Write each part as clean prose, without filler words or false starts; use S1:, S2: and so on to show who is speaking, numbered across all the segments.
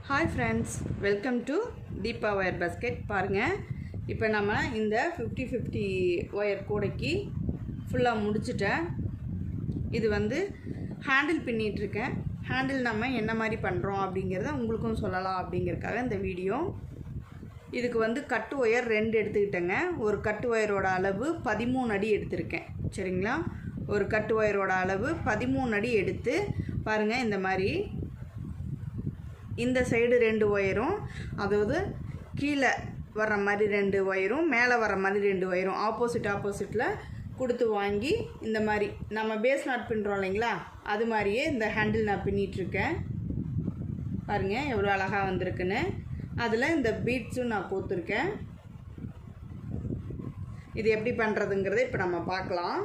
S1: Hi friends, welcome to Deepa wire basket. பாருங்கள், இப்போ நம்ம இந்த 50-50 ஒயர் கூடைக்கு ஃபுல்லாக முடிச்சிட்டேன். இது ஹேண்டில் பின்னிகிட்ருக்கேன். ஹேண்டில் நம்ம என்ன மாதிரி பண்ணுறோம் அப்படிங்கிறத உங்களுக்கும் சொல்லலாம் அப்படிங்கிறதுக்காக இந்த வீடியோ. இதுக்கு கட்டு ஒயர் 2 எடுத்துக்கிட்டேங்க. ஒரு கட்டு ஒயரோட அளவு 13 அடி எடுத்திருக்கேன். சரிங்களா? ஒரு கட்டு ஒயரோட அளவு 13 அடி எடுத்து பாருங்கள், இந்த மாதிரி இந்த சைடு 2 ஒயரும், அதாவது கீழே வர்ற மாதிரி 2 ஒயரும், மேலே வர்ற மாதிரி 2 ஒயரும் ஆப்போசிட்டில் கொடுத்து வாங்கி இந்த மாதிரி நம்ம பேஸ் நாட் பின்னுறோம் இல்லைங்களா, அது மாதிரியே இந்த ஹேண்டில் நான் பின்னிகிட்ருக்கேன். பாருங்கள் எவ்வளோ அழகாக வந்திருக்குன்னு. அதில் இந்த பீட்ஸும் நான் கோத்துருக்கேன். இது எப்படி பண்ணுறதுங்கிறத இப்போ நம்ம பார்க்கலாம்.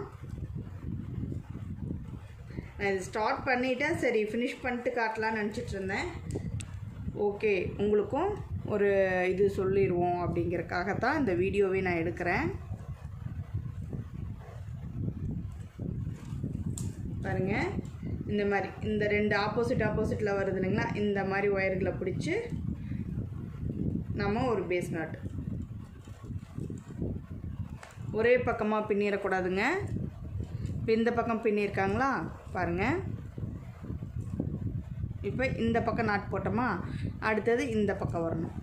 S1: நான் இது ஸ்டார்ட் பண்ணிவிட்டேன், சரி ஃபினிஷ் பண்ணிட்டு காட்டலான்னு நினச்சிட்டு இருந்தேன். ஓகே, உங்களுக்கும் ஒரு இது சொல்லிடுவோம் அப்படிங்கிறக்காகத்தான் இந்த வீடியோவே நான் எடுக்கிறேன். பாருங்கள், இந்த மாதிரி இந்த 2 ஆப்போசிட்டில் வருது இல்லைங்களா, இந்த மாதிரி ஒயர்களை பிடிச்சி நம்ம ஒரு பேஸ் நாட் ஒரே பக்கமாக பின்னிடக்கூடாதுங்க. இப்போ இந்த பக்கம் பின்னியிருக்காங்களா பாருங்கள். இப்போ இந்த பக்கம் நாட் போட்டோமா, அடுத்தது இந்த பக்கம் வரணும்.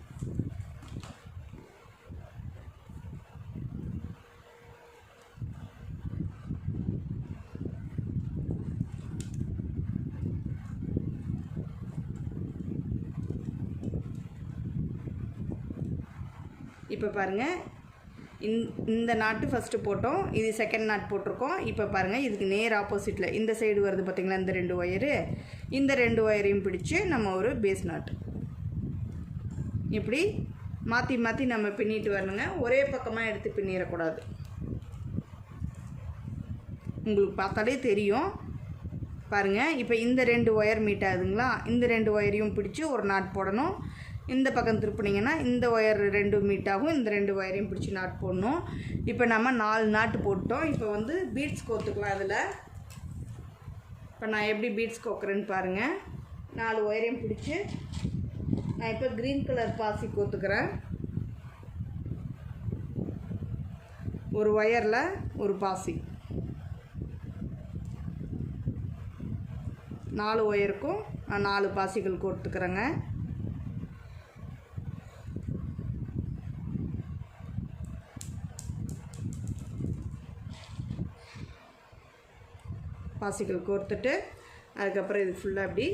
S1: இப்போ பாருங்கள், இந்த நாட்டு ஃபஸ்ட்டு போட்டோம், இது செகண்ட் நாட் போட்டிருக்கோம். இப்போ பாருங்கள், இதுக்கு நேர் ஆப்போசிட்டில் இந்த சைடு வருது பார்த்திங்களா, இந்த 2 ஒயரு, இந்த 2 ஒயரையும் பிடிச்சி நம்ம ஒரு பேஸ் நாட் இப்படி மாற்றி நம்ம பின்னிட்டு வரணுங்க. ஒரே பக்கமாக எடுத்து பின்னிடக்கூடாது. உங்களுக்கு பார்த்தாலே தெரியும். பாருங்கள், இப்போ இந்த 2 ஒயர் மீட் ஆகுதுங்களா, இந்த 2 ஒயரையும் பிடிச்சி ஒரு நாட் போடணும். இந்த பக்கம் திருப்பினீங்கன்னா இந்த ஒயர் 2 மீட் ஆகும். இந்த 2 ஒயரையும் பிடிச்சி நாட் போடணும். இப்போ நம்ம 4 நாட்டு போட்டோம். இப்போ பீட்ஸ் கோத்துக்கலாம். அதில் இப்போ நான் எப்படி பீட்ஸ் கோக்குறேன்னு பாருங்கள். 4 ஒயரையும் பிடிச்சி நான் இப்போ க்ரீன் கலர் பாசி கோத்துக்கிறேன். ஒரு ஒயரில் ஒரு பாசி, 4 ஒயருக்கும் நான் 4 பாசிகள் கோத்துக்கிறேங்க. பாசிகள் கோர்த்துட்டு அதுக்கப்புறம் இது ஃபுல்லாக அப்படி